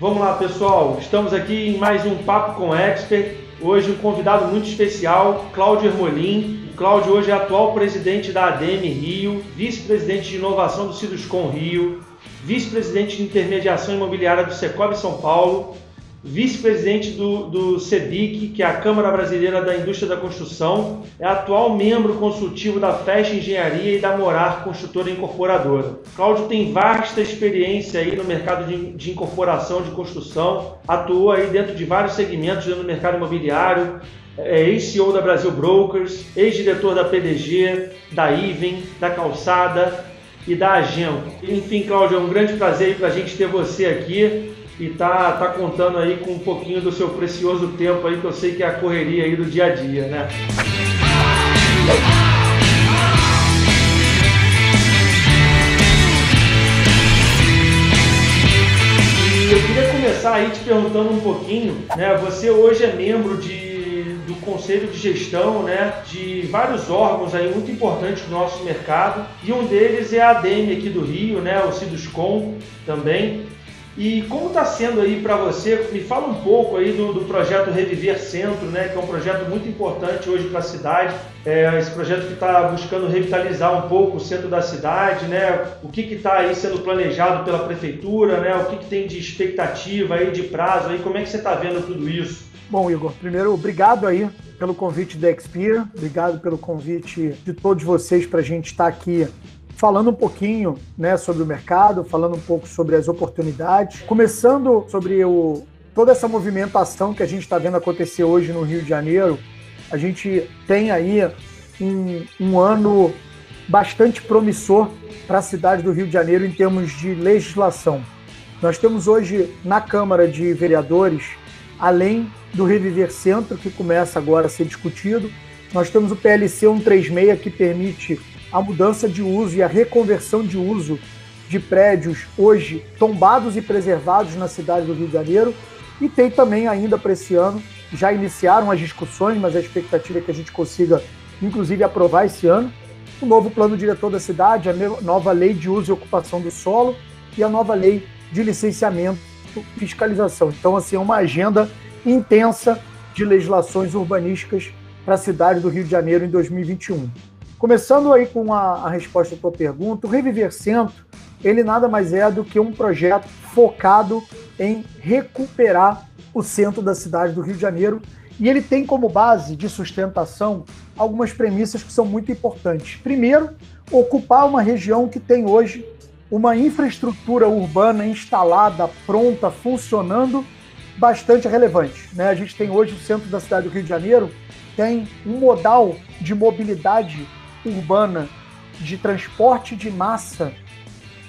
Vamos lá, pessoal. Estamos aqui em mais um Papo com Expert. Hoje um convidado muito especial, Cláudio Ermolim. O Cláudio hoje é atual presidente da ADEME Rio, vice-presidente de inovação do Ciduscom Rio, vice-presidente de intermediação imobiliária do Secovi São Paulo, vice-presidente do CEBIC, que é a Câmara Brasileira da Indústria da Construção, é atual membro consultivo da FEST Engenharia e da Morar Construtora Incorporadora. Cláudio tem vasta experiência aí no mercado de incorporação de construção, atuou aí dentro de vários segmentos no mercado imobiliário, ex-CEO da Brasil Brokers, ex-diretor da PDG, da Iven, da Calçada e da Agento. Enfim, Cláudio, é um grande prazer para a gente ter você aqui e tá contando aí com um pouquinho do seu precioso tempo aí, que eu sei que é a correria aí do dia a dia, né? E eu queria começar aí te perguntando um pouquinho, né? Você hoje é membro do Conselho de Gestão, né, de vários órgãos aí muito importantes do nosso mercado, e um deles é a ADEME aqui do Rio, né, o Ciduscom também. E como está sendo aí para você? Me fala um pouco aí do projeto Reviver Centro, né, que é um projeto muito importante hoje para a cidade. Esse projeto que está buscando revitalizar um pouco o centro da cidade, né? O que está aí sendo planejado pela prefeitura, né? O que tem de expectativa aí, de prazo aí? Como é que você está vendo tudo isso? Bom, Igor, primeiro, obrigado aí pelo convite da Expert, obrigado pelo convite de todos vocês para a gente estar aqui falando um pouquinho, né, sobre o mercado, falando um pouco sobre as oportunidades, começando sobre toda essa movimentação que a gente está vendo acontecer hoje no Rio de Janeiro. A gente tem aí um ano bastante promissor para a cidade do Rio de Janeiro em termos de legislação. Nós temos hoje na Câmara de Vereadores, além do Reviver Centro, que começa agora a ser discutido, nós temos o PLC 136, que permite a mudança de uso e a reconversão de uso de prédios hoje tombados e preservados na cidade do Rio de Janeiro, e tem também ainda para esse ano, já iniciaram as discussões, mas a expectativa é que a gente consiga, inclusive, aprovar esse ano, o novo plano diretor da cidade, a nova lei de uso e ocupação do solo e a nova lei de licenciamento e fiscalização. Então, assim, é uma agenda intensa de legislações urbanísticas para a cidade do Rio de Janeiro em 2021. Começando aí com a resposta à tua pergunta, o Reviver Centro, ele nada mais é do que um projeto focado em recuperar o centro da cidade do Rio de Janeiro, e ele tem como base de sustentação algumas premissas que são muito importantes. Primeiro, ocupar uma região que tem hoje uma infraestrutura urbana instalada, pronta, funcionando, bastante relevante, né? A gente tem hoje o centro da cidade do Rio de Janeiro, tem um modal de mobilidade urbana, de transporte de massa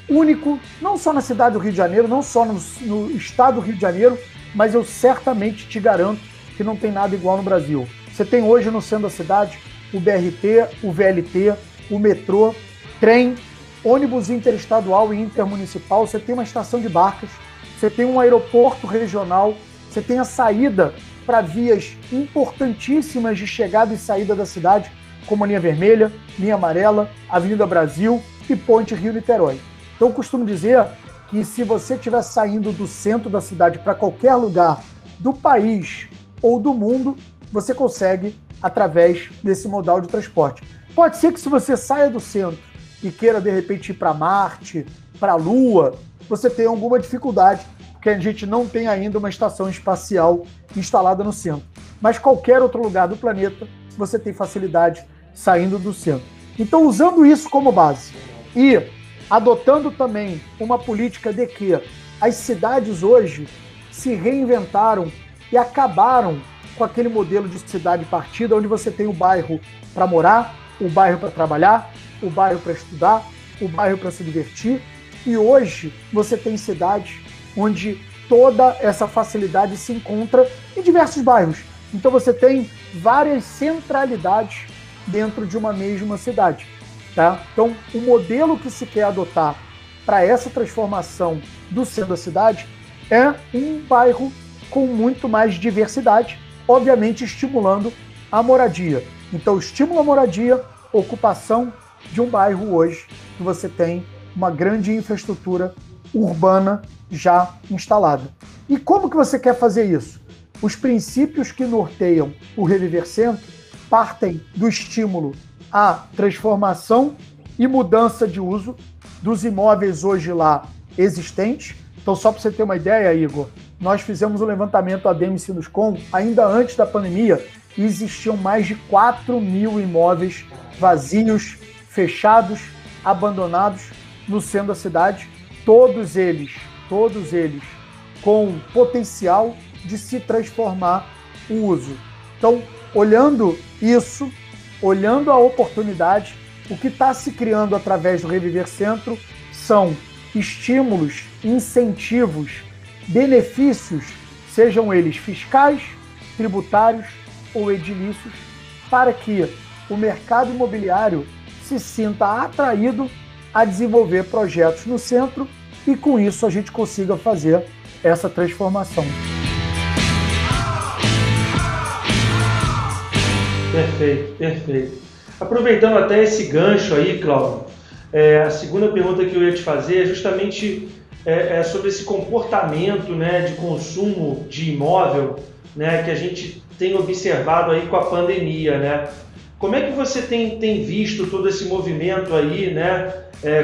único, não só na cidade do Rio de Janeiro, não só no estado do Rio de Janeiro, mas eu certamente te garanto que não tem nada igual no Brasil. Você tem hoje no centro da cidade o BRT, o VLT, o metrô, trem, ônibus interestadual e intermunicipal, você tem uma estação de barcas, você tem um aeroporto regional, você tem a saída para vias importantíssimas de chegada e saída da cidade, como a linha vermelha, linha amarela, Avenida Brasil e Ponte Rio-Niterói. Então eu costumo dizer que se você estiver saindo do centro da cidade para qualquer lugar do país ou do mundo, você consegue através desse modal de transporte. Pode ser que se você saia do centro e queira de repente ir para Marte, para a Lua, você tenha alguma dificuldade, porque a gente não tem ainda uma estação espacial instalada no centro. Mas qualquer outro lugar do planeta, você tem facilidade saindo do centro. Então, usando isso como base e adotando também uma política de que as cidades hoje se reinventaram e acabaram com aquele modelo de cidade partida, onde você tem o bairro para morar, o bairro para trabalhar, o bairro para estudar, o bairro para se divertir, e hoje você tem cidades onde toda essa facilidade se encontra em diversos bairros. Então você tem várias centralidades dentro de uma mesma cidade, tá? Então o modelo que se quer adotar para essa transformação do centro da cidade é um bairro com muito mais diversidade, obviamente estimulando a moradia. Então estimula a moradia, ocupação de um bairro hoje que você tem uma grande infraestrutura urbana já instalada. E como que você quer fazer isso? Os princípios que norteiam o Reviver Centro partem do estímulo à transformação e mudança de uso dos imóveis hoje lá existentes. Então, só para você ter uma ideia, Igor, nós fizemos um levantamento ADM Sinuscom ainda antes da pandemia e existiam mais de 4.000 imóveis vazios, fechados, abandonados no centro da cidade, todos eles com potencial de se transformar o uso. Então, olhando isso, olhando a oportunidade, o que está se criando através do Reviver Centro são estímulos, incentivos, benefícios, sejam eles fiscais, tributários ou edilícios, para que o mercado imobiliário se sinta atraído a desenvolver projetos no centro e, com isso, a gente consiga fazer essa transformação. Perfeito, perfeito. Aproveitando até esse gancho aí, Cláudio, a segunda pergunta que eu ia te fazer é justamente sobre esse comportamento, né, de consumo de imóvel, né, que a gente tem observado aí com a pandemia, né? Como é que você tem visto todo esse movimento aí, né,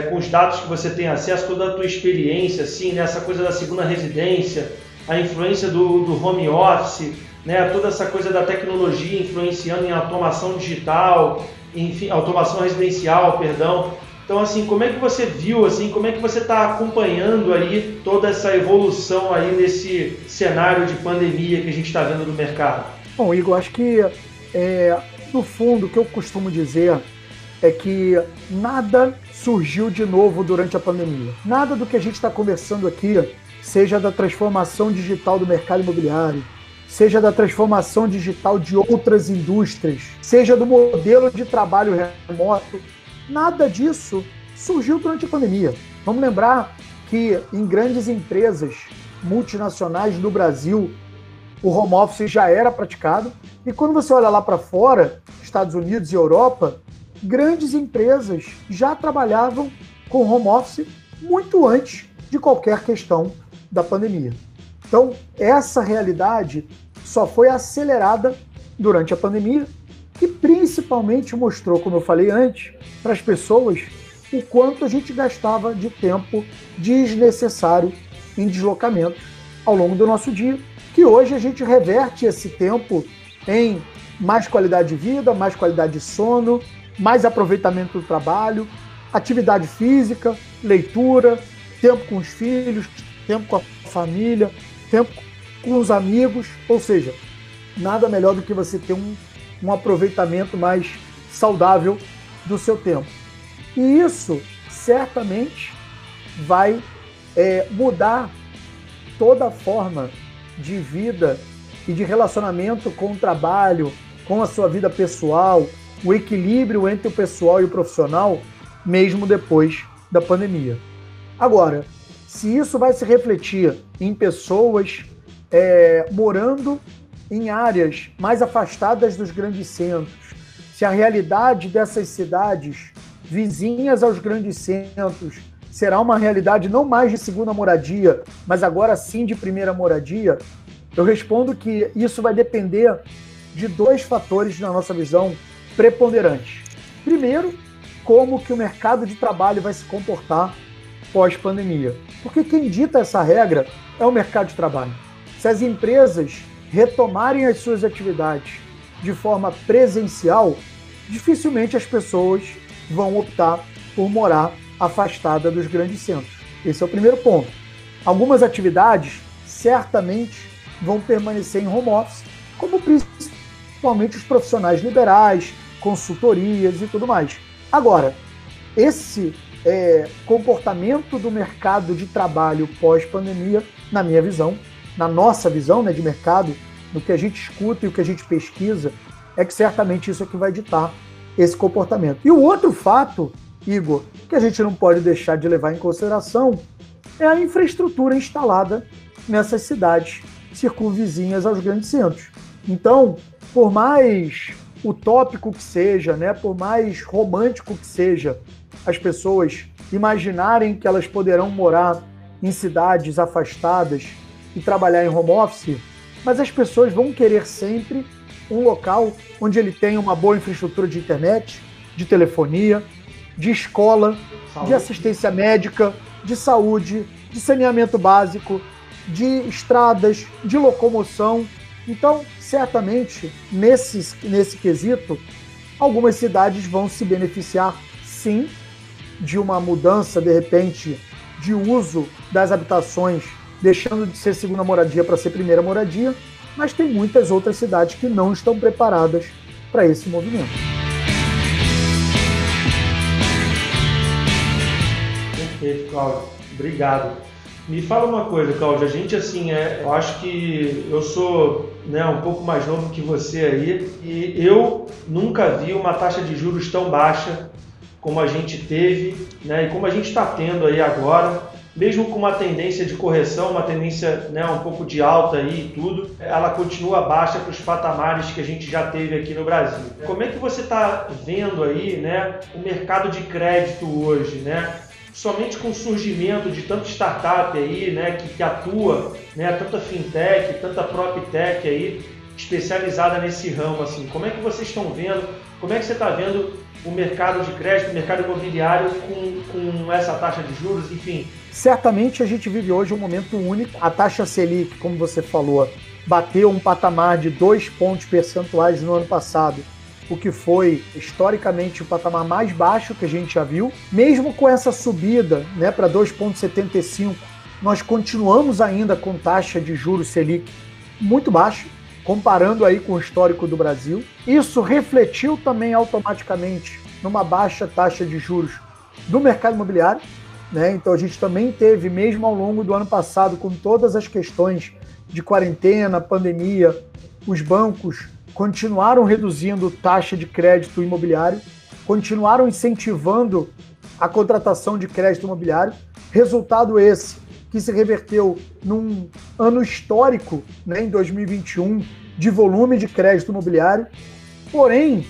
com os dados que você tem acesso, toda a tua experiência, assim, né, essa coisa da segunda residência, a influência do home office, né, toda essa coisa da tecnologia influenciando em automação digital, enfim, automação residencial, perdão. Então, assim, como é que você viu, assim, como é que você está acompanhando aí toda essa evolução aí nesse cenário de pandemia que a gente está vendo no mercado? Bom, Igor, acho que, no fundo, o que eu costumo dizer é que nada surgiu de novo durante a pandemia. Nada do que a gente está conversando aqui, seja da transformação digital do mercado imobiliário, seja da transformação digital de outras indústrias, seja do modelo de trabalho remoto, nada disso surgiu durante a pandemia. Vamos lembrar que em grandes empresas multinacionais do Brasil, o home office já era praticado. E quando você olha lá para fora, Estados Unidos e Europa, grandes empresas já trabalhavam com home office muito antes de qualquer questão da pandemia. Então, essa realidade só foi acelerada durante a pandemia e principalmente mostrou, como eu falei antes, para as pessoas o quanto a gente gastava de tempo desnecessário em deslocamento ao longo do nosso dia, que hoje a gente reverte esse tempo em mais qualidade de vida, mais qualidade de sono, mais aproveitamento do trabalho, atividade física, leitura, tempo com os filhos, tempo com a família, tempo com os amigos, ou seja, nada melhor do que você ter um aproveitamento mais saudável do seu tempo. E isso certamente vai mudar toda a forma de vida e de relacionamento com o trabalho, com a sua vida pessoal, o equilíbrio entre o pessoal e o profissional, mesmo depois da pandemia. Agora, se isso vai se refletir em pessoas morando em áreas mais afastadas dos grandes centros, se a realidade dessas cidades vizinhas aos grandes centros será uma realidade não mais de segunda moradia, mas agora sim de primeira moradia, eu respondo que isso vai depender de dois fatores, na nossa visão, preponderantes. Primeiro, como que o mercado de trabalho vai se comportar pós-pandemia. Porque quem dita essa regra é o mercado de trabalho. Se as empresas retomarem as suas atividades de forma presencial, dificilmente as pessoas vão optar por morar afastada dos grandes centros. Esse é o primeiro ponto. Algumas atividades certamente vão permanecer em home office, como principalmente os profissionais liberais, consultorias e tudo mais. Agora, esse comportamento do mercado de trabalho pós-pandemia, na minha visão, na nossa visão, né, de mercado, no que a gente escuta e o que a gente pesquisa, é que certamente isso é que vai ditar esse comportamento. E o outro fato, Igor, que a gente não pode deixar de levar em consideração é a infraestrutura instalada nessas cidades circunvizinhas aos grandes centros. Então, por mais utópico que seja, né, por mais romântico que seja, as pessoas imaginarem que elas poderão morar em cidades afastadas e trabalhar em home office, mas as pessoas vão querer sempre um local onde ele tenha uma boa infraestrutura de internet, de telefonia, de escola, de assistência médica, de saúde, de saneamento básico, de estradas, de locomoção. Então, certamente, nesse quesito, algumas cidades vão se beneficiar, sim, de uma mudança, de repente, de uso das habitações, deixando de ser segunda moradia para ser primeira moradia, mas tem muitas outras cidades que não estão preparadas para esse movimento. Perfeito, Cláudio. Obrigado. Me fala uma coisa, Cláudio. A gente, assim, eu acho que eu sou, né, um pouco mais novo que você aí, e eu nunca vi uma taxa de juros tão baixa como a gente teve, né, e como a gente está tendo aí agora, mesmo com uma tendência de correção, uma tendência, né, um pouco de alta aí e tudo, ela continua baixa para os patamares que a gente já teve aqui no Brasil. Como é que você está vendo aí, né, o mercado de crédito hoje, né? Somente com o surgimento de tanta startup aí, né, que atua, né, tanta fintech, tanta proptech aí, especializada nesse ramo, assim, como é que vocês estão vendo, como é que você está vendo o mercado de crédito, o mercado imobiliário com essa taxa de juros, enfim? Certamente a gente vive hoje um momento único. A taxa Selic, como você falou, bateu um patamar de 2 pontos percentuais no ano passado, o que foi historicamente o patamar mais baixo que a gente já viu. Mesmo com essa subida, né, para 2,75, nós continuamos ainda com taxa de juros Selic muito baixa, comparando aí com o histórico do Brasil. Isso refletiu também automaticamente numa baixa taxa de juros do mercado imobiliário, né? Então a gente também teve, mesmo ao longo do ano passado, com todas as questões de quarentena, pandemia, os bancos continuaram reduzindo taxa de crédito imobiliário, continuaram incentivando a contratação de crédito imobiliário. Resultado esse que se reverteu num ano histórico, né, em 2021, de volume de crédito imobiliário. Porém,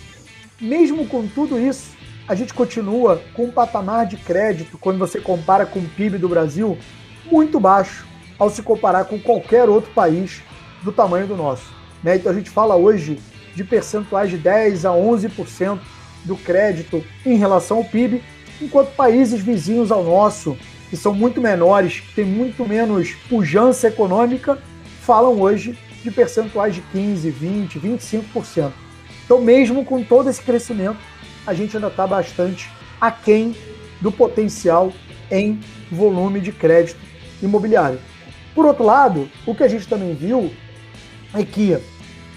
mesmo com tudo isso, a gente continua com um patamar de crédito, quando você compara com o PIB do Brasil, muito baixo ao se comparar com qualquer outro país do tamanho do nosso. Né? Então a gente fala hoje de percentuais de 10% a 11% do crédito em relação ao PIB, enquanto países vizinhos ao nosso, que são muito menores, que têm muito menos pujança econômica, falam hoje de percentuais de 15%, 20%, 25%. Então, mesmo com todo esse crescimento, a gente ainda está bastante aquém do potencial em volume de crédito imobiliário. Por outro lado, o que a gente também viu é que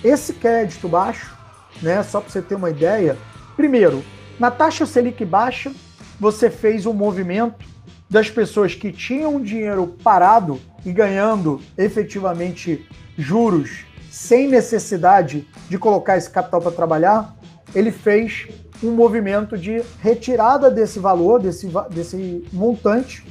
esse crédito baixo, né, só para você ter uma ideia, primeiro, na taxa Selic baixa, você fez um movimento das pessoas que tinham dinheiro parado e ganhando efetivamente juros sem necessidade de colocar esse capital para trabalhar, ele fez um movimento de retirada desse valor, desse montante,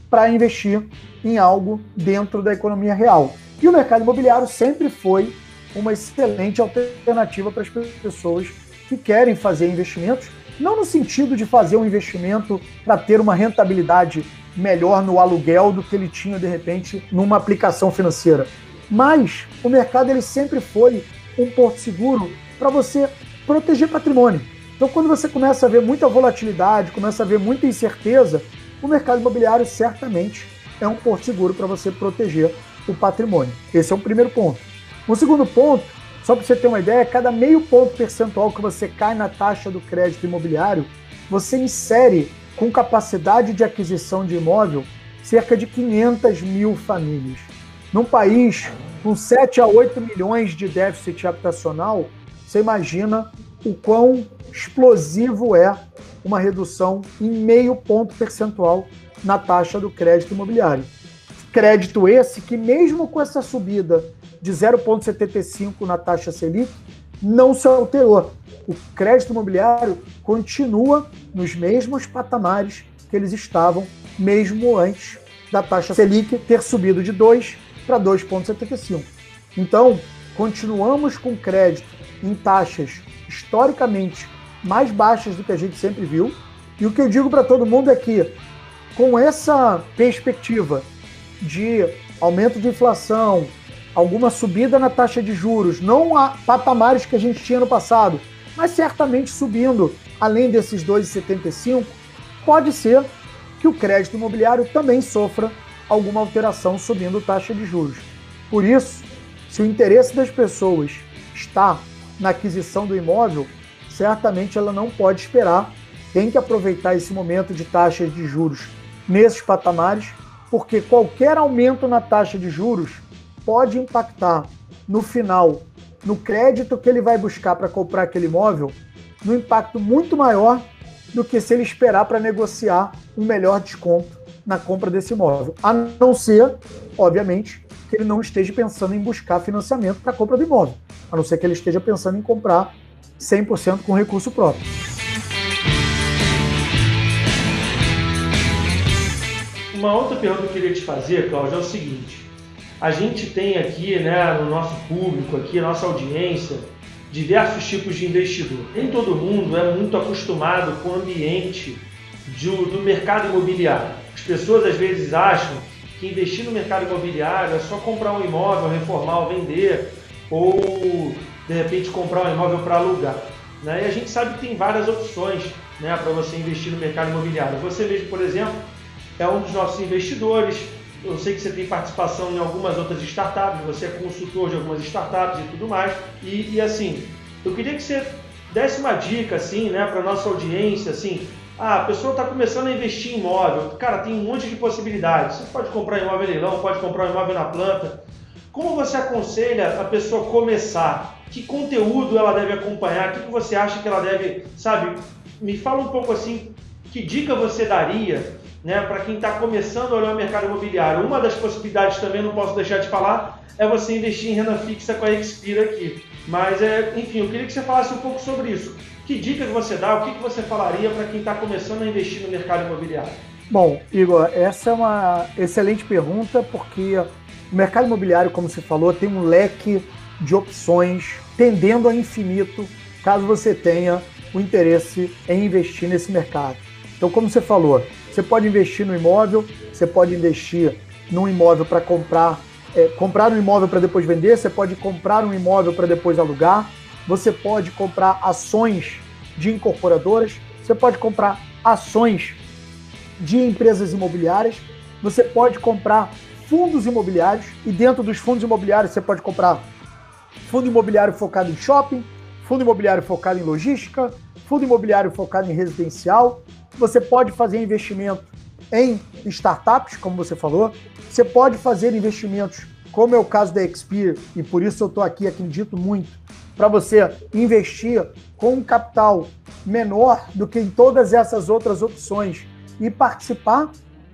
para investir em algo dentro da economia real. E o mercado imobiliário sempre foi uma excelente alternativa para as pessoas que querem fazer investimentos, não no sentido de fazer um investimento para ter uma rentabilidade melhor no aluguel do que ele tinha, de repente, numa aplicação financeira. Mas o mercado ele sempre foi um porto seguro para você proteger patrimônio. Então, quando você começa a ver muita volatilidade, começa a ver muita incerteza, o mercado imobiliário certamente é um porto seguro para você proteger o patrimônio. Esse é o primeiro ponto. Um segundo ponto, só para você ter uma ideia, cada meio ponto percentual que você cai na taxa do crédito imobiliário, você insere com capacidade de aquisição de imóvel cerca de 500 mil famílias. Num país com 7 a 8 milhões de déficit habitacional, você imagina o quão explosivo é uma redução em meio ponto percentual na taxa do crédito imobiliário. Crédito esse que, mesmo com essa subida de 0,75 na taxa Selic, não se alterou. O crédito imobiliário continua nos mesmos patamares que eles estavam mesmo antes da taxa Selic ter subido de 2 para 2,75. Então, continuamos com crédito em taxas historicamente mais baixas do que a gente sempre viu. E o que eu digo para todo mundo é que, com essa perspectiva de aumento de inflação, alguma subida na taxa de juros, não a patamares que a gente tinha no passado, mas certamente subindo além desses 2,75, pode ser que o crédito imobiliário também sofra alguma alteração subindo taxa de juros. Por isso, se o interesse das pessoas está na aquisição do imóvel, certamente ela não pode esperar, tem que aproveitar esse momento de taxas de juros nesses patamares, porque qualquer aumento na taxa de juros pode impactar no final, no crédito que ele vai buscar para comprar aquele imóvel, num impacto muito maior do que se ele esperar para negociar um melhor desconto na compra desse imóvel. A não ser, obviamente, que ele não esteja pensando em buscar financiamento para a compra do imóvel. A não ser que ele esteja pensando em comprar 100% com recurso próprio. Uma outra pergunta que eu queria te fazer, Cláudio, é o seguinte. A gente tem aqui, né, no nosso público, aqui, na nossa audiência, diversos tipos de investidor. Nem todo mundo é muito acostumado com o ambiente do mercado imobiliário. As pessoas às vezes acham que investir no mercado imobiliário é só comprar um imóvel, reformar ou vender, ou de repente comprar um imóvel para alugar. Né? E a gente sabe que tem várias opções, né, para você investir no mercado imobiliário. Você mesmo, por exemplo, é um dos nossos investidores. Eu sei que você tem participação em algumas outras startups, você é consultor de algumas startups e tudo mais. E assim, eu queria que você desse uma dica assim, né, para a nossa audiência, assim, a pessoa está começando a investir em imóvel, cara, tem um monte de possibilidades. Você pode comprar imóvel em leilão, pode comprar um imóvel na planta. Como você aconselha a pessoa começar? Que conteúdo ela deve acompanhar? O que você acha que ela deve, sabe? Me fala um pouco assim, que dica você daria, né, para quem está começando a olhar o mercado imobiliário? Uma das possibilidades também, não posso deixar de falar, é você investir em renda fixa com a Expira aqui. Mas, enfim, eu queria que você falasse um pouco sobre isso. Que dica que você dá, o que você falaria para quem está começando a investir no mercado imobiliário? Bom, Igor, essa é uma excelente pergunta, porque o mercado imobiliário, como você falou, tem um leque de opções tendendo a infinito, caso você tenha o interesse em investir nesse mercado. Então, como você falou, você pode investir no imóvel, você pode investir num imóvel para comprar um imóvel para depois vender, você pode comprar um imóvel para depois alugar, você pode comprar ações de incorporadoras, você pode comprar ações de empresas imobiliárias, você pode comprar fundos imobiliários, e dentro dos fundos imobiliários você pode comprar fundo imobiliário focado em shopping, fundo imobiliário focado em logística, fundo imobiliário focado em residencial. Você pode fazer investimento em startups, como você falou. Você pode fazer investimentos, como é o caso da Expir, e por isso eu estou aqui, acredito muito, para você investir com um capital menor do que em todas essas outras opções e participar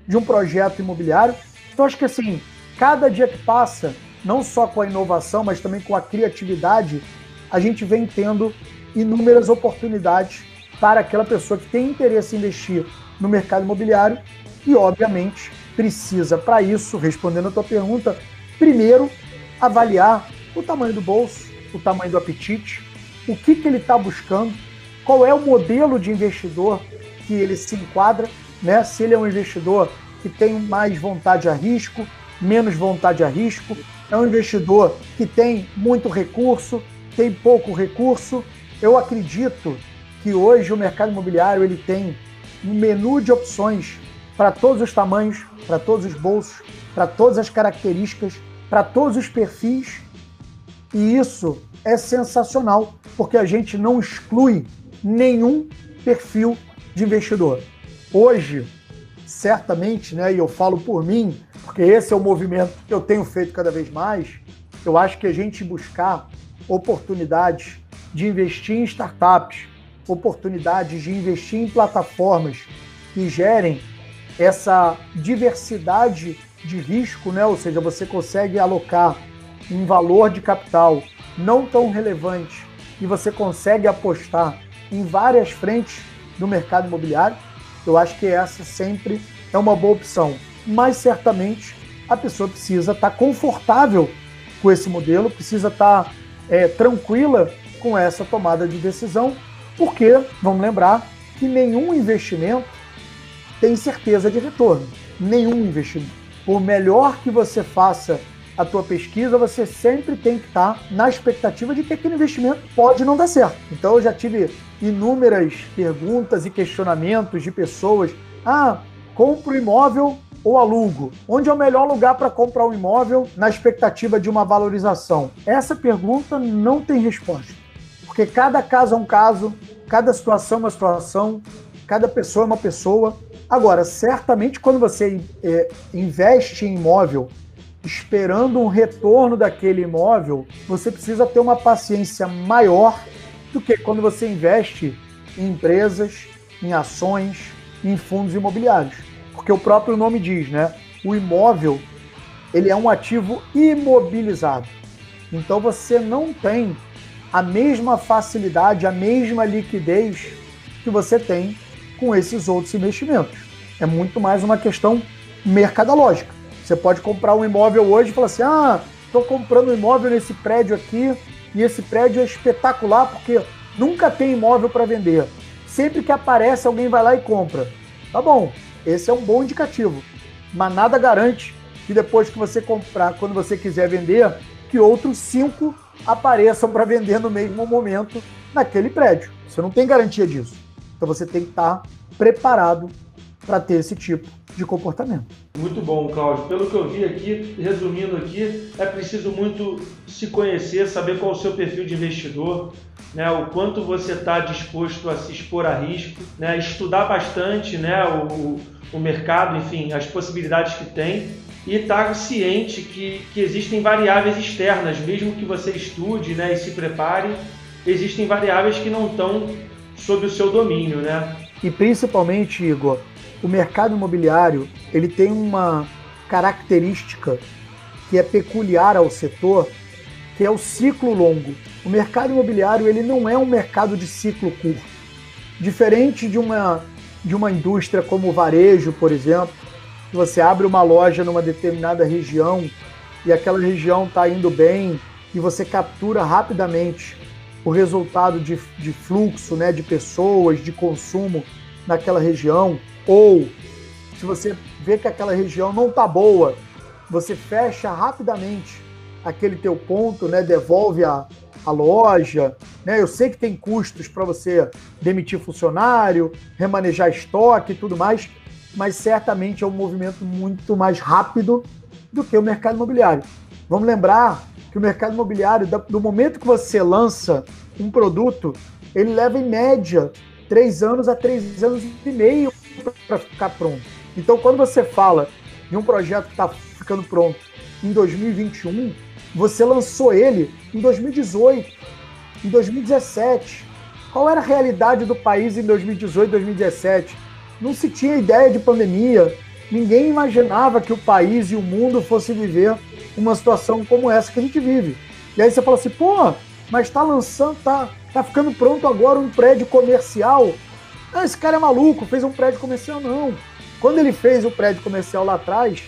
de um projeto imobiliário. Então, acho que assim, cada dia que passa, não só com a inovação, mas também com a criatividade, a gente vem tendo inúmeras oportunidades para aquela pessoa que tem interesse em investir no mercado imobiliário e, obviamente, precisa, para isso, respondendo a tua pergunta, primeiro, avaliar o tamanho do bolso, o tamanho do apetite, o que ele está buscando, qual é o modelo de investidor que ele se enquadra, né? Se ele é um investidor que tem mais vontade a risco, menos vontade a risco, é um investidor que tem muito recurso, tem pouco recurso. Eu acredito que hoje o mercado imobiliário ele tem um menu de opções para todos os tamanhos, para todos os bolsos, para todas as características, para todos os perfis, e isso é sensacional, porque a gente não exclui nenhum perfil de investidor. Hoje, certamente, né, e eu falo por mim, porque esse é o movimento que eu tenho feito cada vez mais, eu acho que a gente buscar oportunidades de investir em startups, oportunidades de investir em plataformas que gerem essa diversidade de risco, né? Ou seja, você consegue alocar um valor de capital não tão relevante e você consegue apostar em várias frentes do mercado imobiliário. Eu acho que essa sempre é uma boa opção, mas certamente a pessoa precisa estar confortável com esse modelo, precisa estar tranquila com essa tomada de decisão, porque, vamos lembrar, que nenhum investimento tem certeza de retorno. Nenhum investimento. por melhor que você faça a tua pesquisa, você sempre tem que estar na expectativa de que aquele investimento pode não dar certo. Então eu já tive inúmeras perguntas e questionamentos de pessoas. Compro imóvel ou alugo? Onde é o melhor lugar para comprar um imóvel na expectativa de uma valorização? Essa pergunta não tem resposta, porque cada caso é um caso, cada situação é uma situação, cada pessoa é uma pessoa. Agora, certamente quando você investe em imóvel esperando um retorno daquele imóvel, você precisa ter uma paciência maior do que quando você investe em empresas, em ações, em fundos imobiliários. Porque o próprio nome diz, né? O imóvel, ele é um ativo imobilizado. Então você não tem a mesma facilidade, a mesma liquidez que você tem com esses outros investimentos. É muito mais uma questão mercadológica. Você pode comprar um imóvel hoje e falar assim, estou comprando um imóvel nesse prédio aqui e esse prédio é espetacular porque nunca tem imóvel para vender. Sempre que aparece, alguém vai lá e compra. Tá bom, esse é um bom indicativo, mas nada garante que depois que você comprar, quando você quiser vender, que outros 5 apareçam para vender no mesmo momento naquele prédio. Você não tem garantia disso. Então você tem que estar preparado para ter esse tipo de comportamento. Muito bom, Cláudio. Pelo que eu vi aqui, resumindo aqui, é preciso muito se conhecer, saber qual é o seu perfil de investidor, né, o quanto você está disposto a se expor a risco, né, estudar bastante, né, o mercado, enfim, as possibilidades que tem e estar ciente que existem variáveis externas, mesmo que você estude, né, e se prepare, existem variáveis que não estão sob o seu domínio, né? E principalmente, Igor, o mercado imobiliário, ele tem uma característica que é peculiar ao setor, que é o ciclo longo. O mercado imobiliário, ele não é um mercado de ciclo curto. Diferente de uma indústria como o varejo, por exemplo, que você abre uma loja numa determinada região e aquela região está indo bem e você captura rapidamente o resultado de fluxo, né, de pessoas, de consumo naquela região, ou se você vê que aquela região não está boa, você fecha rapidamente aquele teu ponto, né, devolve a loja, né? Eu sei que tem custos para você demitir funcionário, remanejar estoque e tudo mais, mas certamente é um movimento muito mais rápido do que o mercado imobiliário. Vamos lembrar que o mercado imobiliário, do momento que você lança um produto, ele leva em média 3 anos a 3 anos e meio para ficar pronto. Então, quando você fala de um projeto que está ficando pronto em 2021, você lançou ele em 2018, em 2017. Qual era a realidade do país em 2018, 2017? Não se tinha ideia de pandemia, ninguém imaginava que o país e o mundo fossem viver uma situação como essa que a gente vive. E aí você fala assim, mas está lançando, tá ficando pronto agora um prédio comercial. Esse cara é maluco, fez um prédio comercial. Não. Quando ele fez o prédio comercial lá atrás,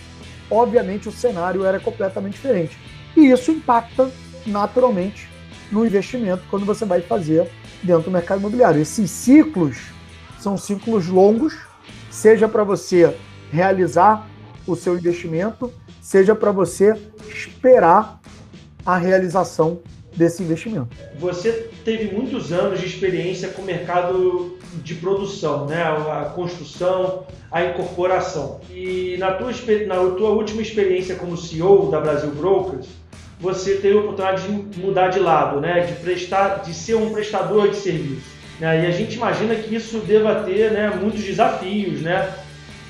obviamente o cenário era completamente diferente. E isso impacta naturalmente no investimento quando você vai fazer dentro do mercado imobiliário. Esses ciclos são ciclos longos, seja para você realizar o seu investimento, seja para você esperar a realização desse investimento. Você teve muitos anos de experiência com o mercado de produção, né? A construção, a incorporação. E na tua última experiência como CEO da Brasil Brokers, você teve a oportunidade de mudar de lado, né? De ser um prestador de serviço. Né? E a gente imagina que isso deva ter, né, muitos desafios, né?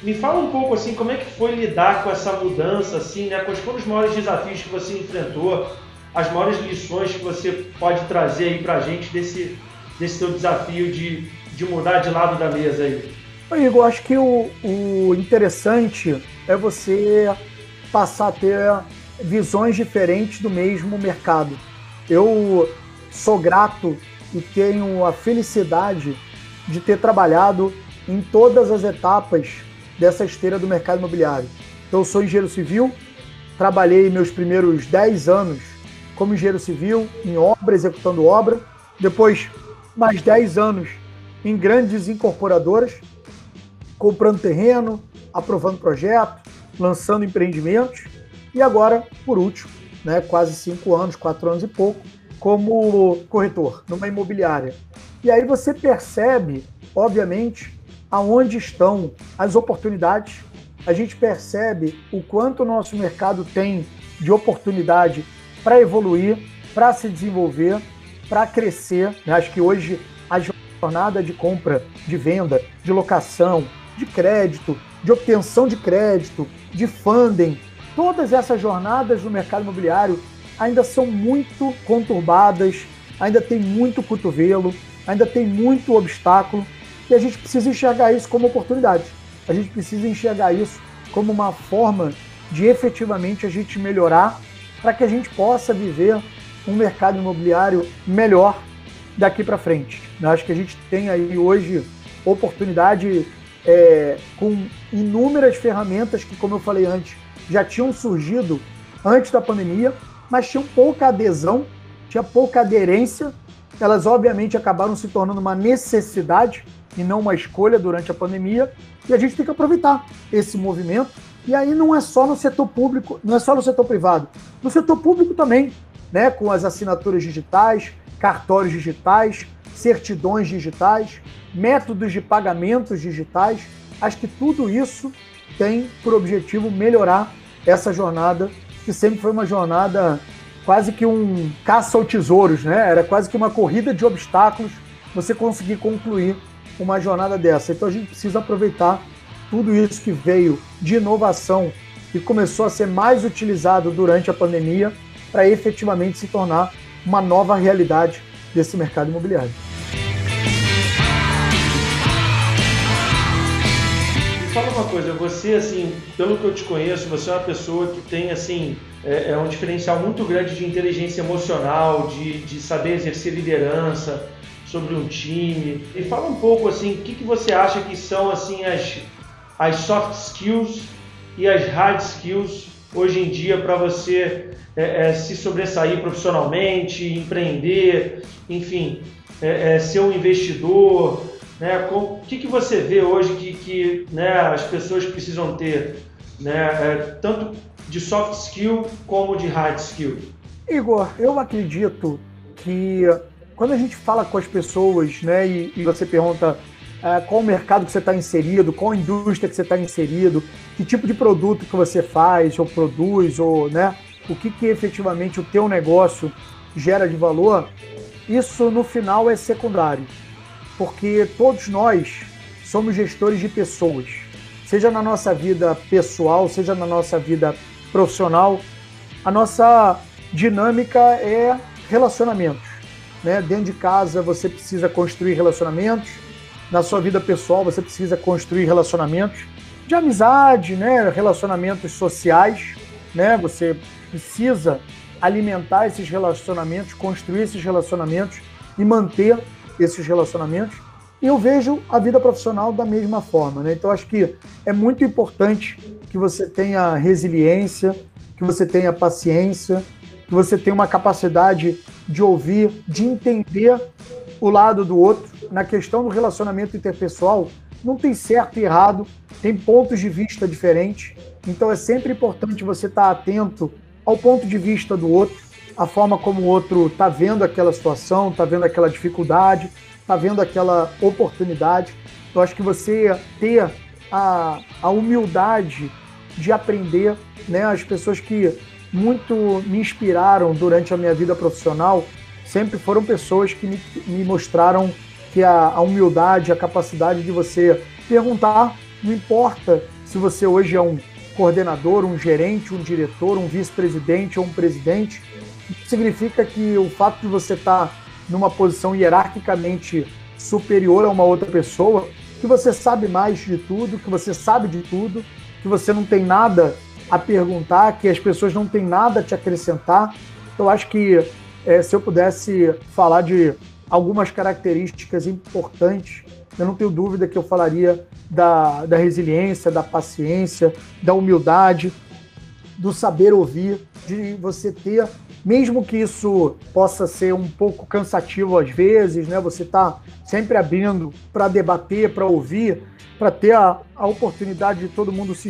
Me fala um pouco assim, como é que foi lidar com essa mudança, assim, né? Quais foram os maiores desafios que você enfrentou, as maiores lições que você pode trazer aí pra gente desse teu desafio de mudar de lado da mesa aí? Igor, acho que o interessante é você passar a ter visões diferentes do mesmo mercado. Eu sou grato e tenho a felicidade de ter trabalhado em todas as etapas dessa esteira do mercado imobiliário. Então, eu sou engenheiro civil, trabalhei meus primeiros 10 anos como engenheiro civil, em obra, executando obra, depois mais 10 anos em grandes incorporadoras, comprando terreno, aprovando projeto, lançando empreendimentos e agora, por último, né, quase 5 anos, 4 anos e pouco, como corretor numa imobiliária. E aí você percebe, obviamente, aonde estão as oportunidades. A gente percebe o quanto o nosso mercado tem de oportunidade para evoluir, para se desenvolver, para crescer. Acho que hoje a jornada de compra, de venda, de locação, de crédito, de obtenção de crédito, de funding, todas essas jornadas no mercado imobiliário ainda são muito conturbadas, ainda tem muito cotovelo, ainda tem muito obstáculo, e a gente precisa enxergar isso como oportunidade. A gente precisa enxergar isso como uma forma de efetivamente a gente melhorar para que a gente possa viver um mercado imobiliário melhor daqui para frente. Eu acho que a gente tem aí hoje oportunidade com inúmeras ferramentas que, como eu falei antes, já tinham surgido antes da pandemia, mas tinham pouca adesão, tinha pouca aderência. Elas, obviamente, acabaram se tornando uma necessidade e não uma escolha durante a pandemia, e a gente tem que aproveitar esse movimento. E aí não é só no setor público, não é só no setor privado, no setor público também, né, com as assinaturas digitais, cartórios digitais, certidões digitais, métodos de pagamentos digitais. Acho que tudo isso tem por objetivo melhorar essa jornada, que sempre foi uma jornada quase que um caça ao tesouros, né? Era quase que uma corrida de obstáculos você conseguir concluir uma jornada dessa. Então a gente precisa aproveitar tudo isso que veio de inovação e começou a ser mais utilizado durante a pandemia para efetivamente se tornar uma nova realidade desse mercado imobiliário. Fala uma coisa, você, assim, pelo que eu te conheço, você é uma pessoa que tem, assim, um diferencial muito grande de inteligência emocional, de saber exercer liderança sobre um time. E fala um pouco, assim, o que você acha que são, assim, as soft skills e as hard skills hoje em dia para você se sobressair profissionalmente, empreender, enfim, ser um investidor. Né? O que você vê hoje que né, as pessoas precisam ter, né, tanto de soft skill como de hard skill? Igor, eu acredito que quando a gente fala com as pessoas, né, e você pergunta qual o mercado que você está inserido, qual indústria que você está inserido, que tipo de produto que você faz ou produz, ou, né, o que efetivamente o teu negócio gera de valor, isso no final é secundário. Porque todos nós somos gestores de pessoas, seja na nossa vida pessoal, seja na nossa vida profissional. A nossa dinâmica é relacionamentos, né? Dentro de casa você precisa construir relacionamentos, na sua vida pessoal você precisa construir relacionamentos de amizade, né? Relacionamentos sociais, né? Você precisa alimentar esses relacionamentos, construir esses relacionamentos e manter esses relacionamentos, e eu vejo a vida profissional da mesma forma, né? Então acho que é muito importante que você tenha resiliência, que você tenha paciência, que você tenha uma capacidade de ouvir, de entender o lado do outro. Na questão do relacionamento interpessoal, não tem certo e errado, tem pontos de vista diferentes, então é sempre importante você estar atento ao ponto de vista do outro, a forma como o outro está vendo aquela situação, está vendo aquela dificuldade, está vendo aquela oportunidade. Eu acho que você ter a humildade de aprender, né? As pessoas que muito me inspiraram durante a minha vida profissional sempre foram pessoas que me mostraram que a humildade, a capacidade de você perguntar, não importa se você hoje é um coordenador, um gerente, um diretor, um vice-presidente ou um presidente, significa que o fato de você estar numa posição hierarquicamente superior a uma outra pessoa, que você sabe mais de tudo, que você sabe de tudo, que você não tem nada a perguntar, que as pessoas não têm nada a te acrescentar. Eu acho que se eu pudesse falar de algumas características importantes, eu não tenho dúvida que eu falaria da resiliência, da paciência, da humildade, do saber ouvir, de você ter, mesmo que isso possa ser um pouco cansativo às vezes, né? Você está sempre abrindo para debater, para ouvir, para ter a oportunidade de todo mundo se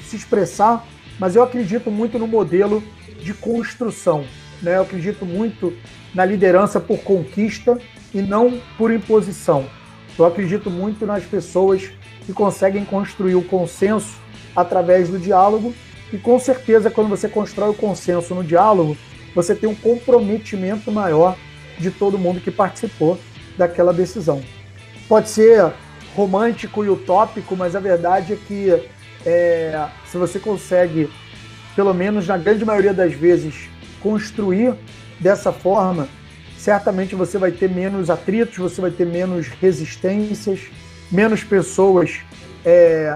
se expressar, mas eu acredito muito no modelo de construção, né? Eu acredito muito na liderança por conquista e não por imposição. Eu acredito muito nas pessoas que conseguem construir o consenso através do diálogo e, com certeza, quando você constrói o consenso no diálogo, você tem um comprometimento maior de todo mundo que participou daquela decisão. Pode ser romântico e utópico, mas a verdade é que se você consegue, pelo menos na grande maioria das vezes, construir dessa forma, certamente você vai ter menos atritos, você vai ter menos resistências, menos pessoas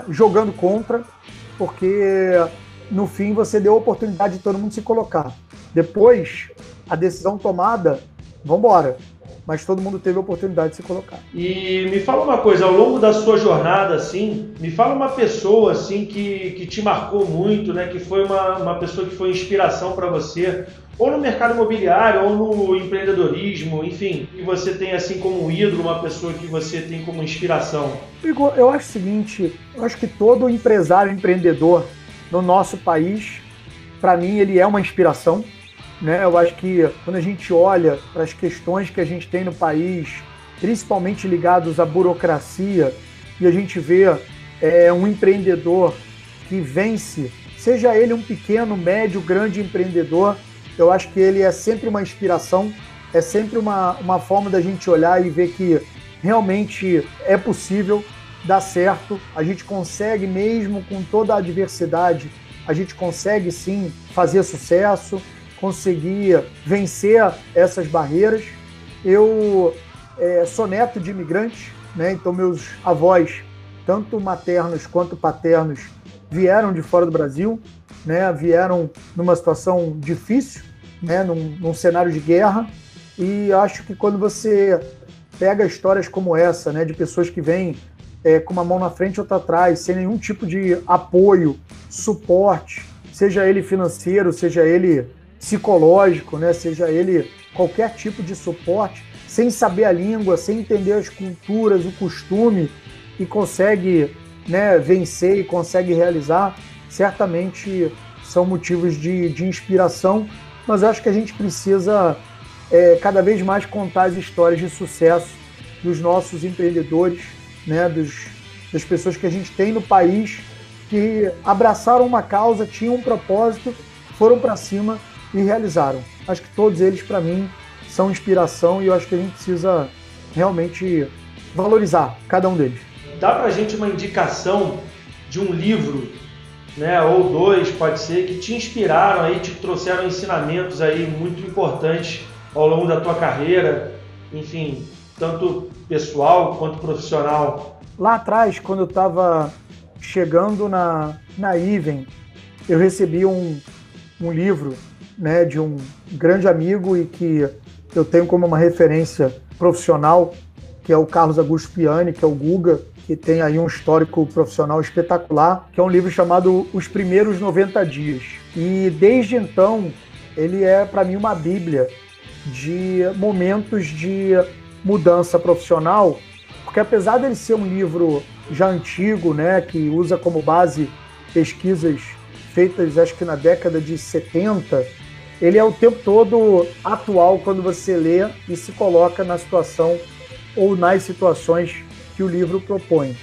jogando contra, porque no fim você deu a oportunidade de todo mundo se colocar. Depois, a decisão tomada, vamos embora. Mas todo mundo teve a oportunidade de se colocar. E me fala uma coisa, ao longo da sua jornada, assim, me fala uma pessoa assim, que te marcou muito, né? Que foi uma pessoa que foi inspiração para você, ou no mercado imobiliário, ou no empreendedorismo, enfim, e você tem assim como um ídolo, uma pessoa que você tem como inspiração. Igor, eu acho o seguinte, eu acho que todo empresário empreendedor no nosso país, para mim, ele é uma inspiração. Né? Eu acho que quando a gente olha para as questões que a gente tem no país, principalmente ligados à burocracia, e a gente vê um empreendedor que vence, seja ele um pequeno, médio, grande empreendedor, eu acho que ele é sempre uma inspiração, é sempre uma forma da gente olhar e ver que realmente é possível dar certo, a gente consegue mesmo com toda a adversidade, a gente consegue sim fazer sucesso, conseguir vencer essas barreiras. Eu sou neto de imigrantes, né? Então meus avós, tanto maternos quanto paternos, vieram de fora do Brasil, né? Vieram numa situação difícil, né? Num cenário de guerra, e acho que quando você pega histórias como essa, né? De pessoas que vêm com uma mão na frente e outra atrás, sem nenhum tipo de apoio, suporte, seja ele financeiro, seja ele psicológico, né? Seja ele qualquer tipo de suporte, sem saber a língua, sem entender as culturas, o costume, e consegue, né, vencer e consegue realizar, certamente são motivos de inspiração, mas eu acho que a gente precisa cada vez mais contar as histórias de sucesso dos nossos empreendedores, né, das pessoas que a gente tem no país, que abraçaram uma causa, tinham um propósito, foram para cima e realizaram. Acho que todos eles, para mim, são inspiração, e eu acho que a gente precisa realmente valorizar cada um deles. Dá para a gente uma indicação de um livro, né, ou dois, pode ser, que te inspiraram, aí, te trouxeram ensinamentos aí muito importantes ao longo da tua carreira, enfim, tanto pessoal quanto profissional? Lá atrás, quando eu estava chegando na Iven, eu recebi um livro, né, de um grande amigo e que eu tenho como uma referência profissional, que é o Carlos Augusto Piani, que é o Guga, que tem aí um histórico profissional espetacular, que é um livro chamado Os Primeiros 90 Dias. E desde então, ele é para mim uma bíblia de momentos de mudança profissional, porque apesar dele ser um livro já antigo, né, que usa como base pesquisas feitas acho que na década de 70, ele é o tempo todo atual quando você lê e se coloca na situação ou nas situações que o livro propõe.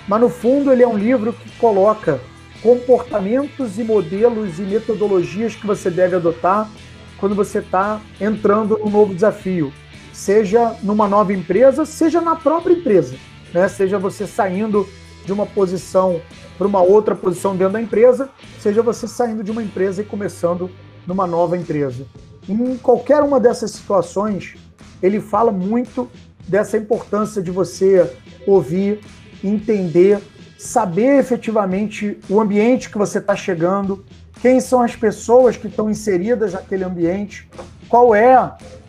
Mas no fundo ele é um livro que coloca comportamentos e modelos e metodologias que você deve adotar quando você está entrando num novo desafio, seja numa nova empresa, seja na própria empresa, né? Seja você saindo de uma posição para uma outra posição dentro da empresa, seja você saindo de uma empresa e começando numa nova empresa. Em qualquer uma dessas situações, ele fala muito dessa importância de você ouvir, entender, saber efetivamente o ambiente que você está chegando, quem são as pessoas que estão inseridas naquele ambiente, qual é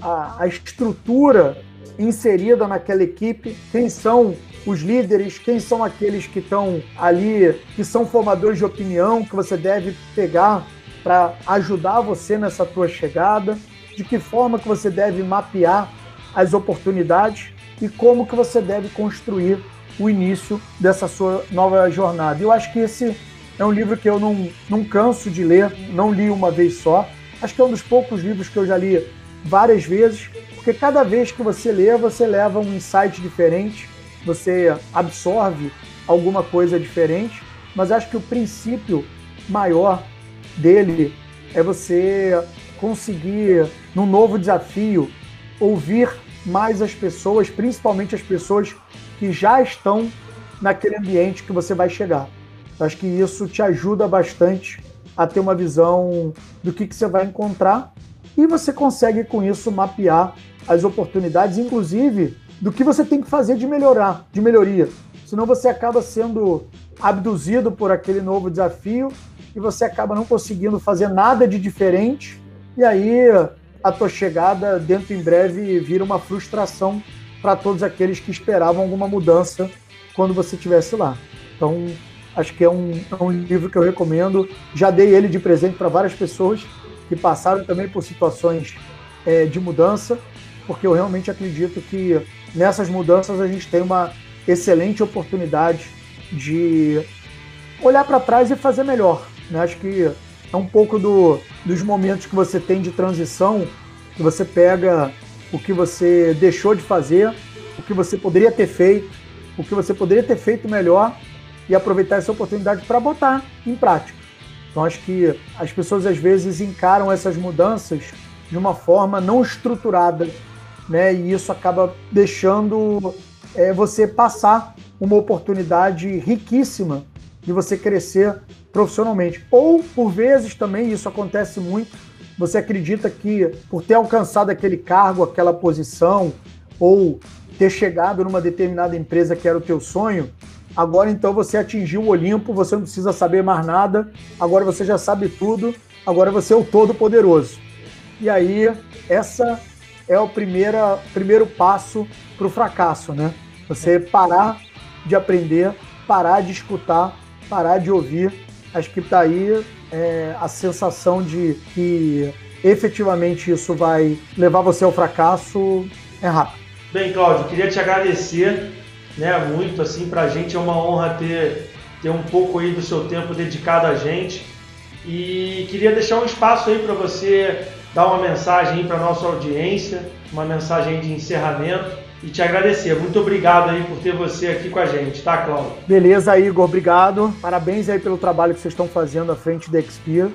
a estrutura inserida naquela equipe, quem são os líderes, quem são aqueles que estão ali, que são formadores de opinião, que você deve pegar para ajudar você nessa tua chegada, de que forma que você deve mapear as oportunidades e como que você deve construir o início dessa sua nova jornada. Eu acho que esse É um livro que eu não canso de ler, não li uma vez só. Acho que é um dos poucos livros que eu já li várias vezes, porque cada vez que você lê, você leva um insight diferente, você absorve alguma coisa diferente, mas acho que o princípio maior dele é você conseguir, num novo desafio, ouvir mais as pessoas, principalmente as pessoas que já estão naquele ambiente que você vai chegar. Acho que isso te ajuda bastante a ter uma visão do que você vai encontrar e você consegue, com isso, mapear as oportunidades, inclusive do que você tem que fazer de melhoria. Senão você acaba sendo abduzido por aquele novo desafio e você acaba não conseguindo fazer nada de diferente e aí a tua chegada dentro em breve vira uma frustração para todos aqueles que esperavam alguma mudança quando você estivesse lá. Então, acho que é um livro que eu recomendo. Já dei ele de presente para várias pessoas que passaram também por situações de mudança, porque eu realmente acredito que nessas mudanças a gente tem uma excelente oportunidade de olhar para trás e fazer melhor, né? Acho que é um pouco dos momentos que você tem de transição, que você pega o que você deixou de fazer, o que você poderia ter feito, o que você poderia ter feito melhor e aproveitar essa oportunidade para botar em prática. Então, acho que as pessoas, às vezes, encaram essas mudanças de uma forma não estruturada, né? E isso acaba deixando você passar uma oportunidade riquíssima de você crescer profissionalmente. Ou, por vezes, também, isso acontece muito, você acredita que, por ter alcançado aquele cargo, aquela posição, ou ter chegado numa determinada empresa que era o teu sonho, agora então você atingiu o Olimpo, você não precisa saber mais nada, agora você já sabe tudo, agora você é o todo-poderoso. E aí, essa é o primeiro passo para o fracasso, né? Você parar de aprender, parar de escutar, parar de ouvir. Acho que está aí a sensação de que efetivamente isso vai levar você ao fracasso é rápido. Bem, Cláudio, queria te agradecer, né, muito, assim, para a gente é uma honra ter um pouco aí do seu tempo dedicado a gente e queria deixar um espaço aí para você dar uma mensagem aí para nossa audiência, uma mensagem de encerramento e te agradecer. Muito obrigado aí por ter você aqui com a gente, tá, Cláudio? Beleza, Igor, obrigado. Parabéns aí pelo trabalho que vocês estão fazendo à frente da Expia.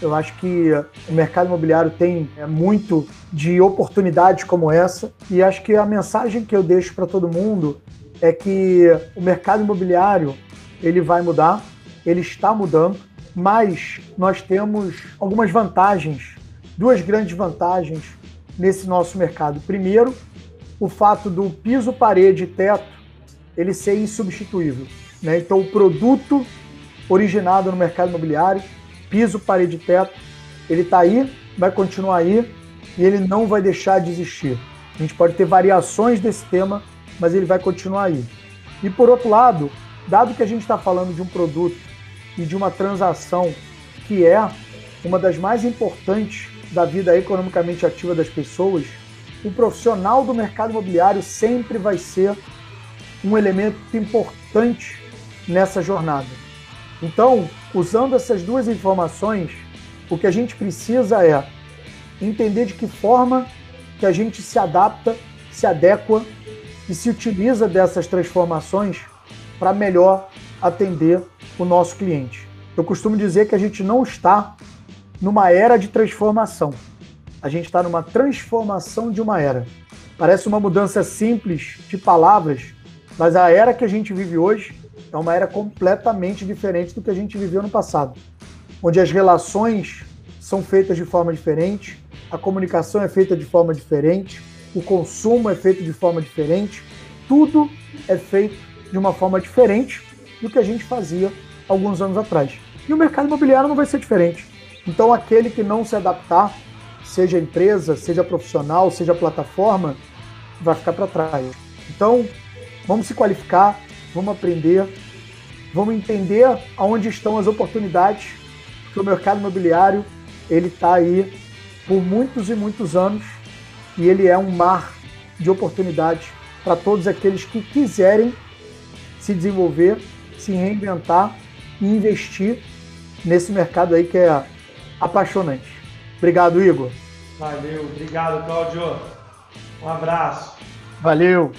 Eu acho que o mercado imobiliário tem muito de oportunidades como essa e acho que a mensagem que eu deixo para todo mundo é que o mercado imobiliário ele vai mudar, ele está mudando, mas nós temos algumas vantagens, duas grandes vantagens nesse nosso mercado. Primeiro, o fato do piso, parede e teto ele ser insubstituível, né? Então, o produto originado no mercado imobiliário, piso, parede e teto, ele está aí, vai continuar aí e ele não vai deixar de existir. A gente pode ter variações desse tema, mas ele vai continuar aí. E por outro lado, dado que a gente está falando de um produto e de uma transação que é uma das mais importantes da vida economicamente ativa das pessoas, o profissional do mercado imobiliário sempre vai ser um elemento importante nessa jornada. Então, usando essas duas informações, o que a gente precisa é entender de que forma que a gente se adapta, se adequa e se utiliza dessas transformações para melhor atender o nosso cliente. Eu costumo dizer que a gente não está numa era de transformação. A gente está numa transformação de uma era. Parece uma mudança simples de palavras, mas a era que a gente vive hoje é uma era completamente diferente do que a gente viveu no passado, onde as relações são feitas de forma diferente, a comunicação é feita de forma diferente, o consumo é feito de forma diferente, tudo é feito de uma forma diferente do que a gente fazia alguns anos atrás. E o mercado imobiliário não vai ser diferente. Então, aquele que não se adaptar, seja empresa, seja profissional, seja plataforma, vai ficar para trás. Então, vamos se qualificar, vamos aprender, vamos entender aonde estão as oportunidades, porque o mercado imobiliário ele está aí por muitos e muitos anos e ele é um mar de oportunidades para todos aqueles que quiserem se desenvolver, se reinventar e investir nesse mercado aí que é apaixonante. Obrigado, Igor. Valeu, obrigado, Cláudio. Um abraço. Valeu.